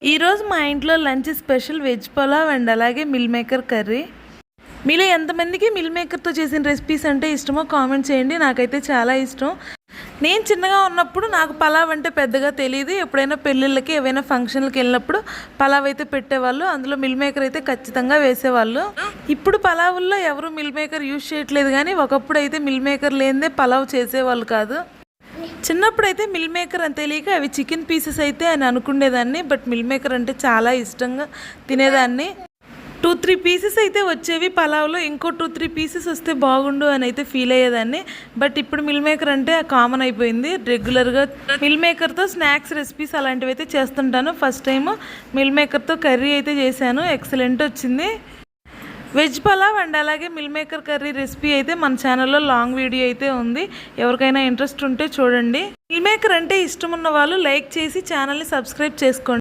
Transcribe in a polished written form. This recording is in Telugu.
ఈరోజు మా ఇంట్లో lunch special veg pulao and అలాగే మిల్ మేకర్ కర్రీ. మీలో ఎంతమందికి మిల్ మేకర్తో చేసిన రెసిపీస్ అంటే ఇష్టమో కామెంట్ చేయండి. నాకైతే చాలా ఇష్టం. నేను చిన్నగా ఉన్నప్పుడు నాకు పలావ్ అంటే పెద్దగా తెలియదు. ఎప్పుడైనా పెళ్ళిళ్ళకి ఏవైనా ఫంక్షన్లకు వెళ్ళినప్పుడు పలావ్ అయితే పెట్టేవాళ్ళు. అందులో మిల్ మేకర్ అయితే ఖచ్చితంగా వేసేవాళ్ళు. ఇప్పుడు పలావుల్లో ఎవరు మిల్ మేకర్ యూజ్ చేయట్లేదు, కానీ ఒకప్పుడు అయితే మిల్ మేకర్ లేనిదే పలావ్ చేసేవాళ్ళు కాదు. చిన్నప్పుడైతే మిల్ మేకర్ అని తెలియక అవి చికెన్ పీసెస్ అయితే అని అనుకునేదాన్ని. బట్ మిల్ మేకర్ అంటే చాలా ఇష్టంగా తినేదాన్ని. 2-3 పీసెస్ అయితే వచ్చేవి పలావ్లో. ఇంకో 2-3 పీసెస్ వస్తే బాగుండు అని అయితే ఫీల్ అయ్యేదాన్ని. బట్ ఇప్పుడు మిల్ మేకర్ అంటే కామన్ అయిపోయింది. రెగ్యులర్గా మిల్ మేకర్తో స్నాక్స్ రెసిపీస్ అలాంటివి అయితే చేస్తుంటాను. ఫస్ట్ టైం మిల్ మేకర్తో కర్రీ అయితే చేశాను. ఎక్సలెంట్ వచ్చింది. వెజ్ పలావ్ అండ్ అలాగే మిల్ మేకర్ కర్రీ రెసిపీ అయితే మన ఛానల్లో లాంగ్ వీడియో అయితే ఉంది. ఎవరికైనా ఇంట్రెస్ట్ ఉంటే చూడండి. మిల్ మేకర్ అంటే ఇష్టం ఉన్న వాళ్ళు లైక్ చేసి ఛానల్ని సబ్స్క్రైబ్ చేసుకోండి.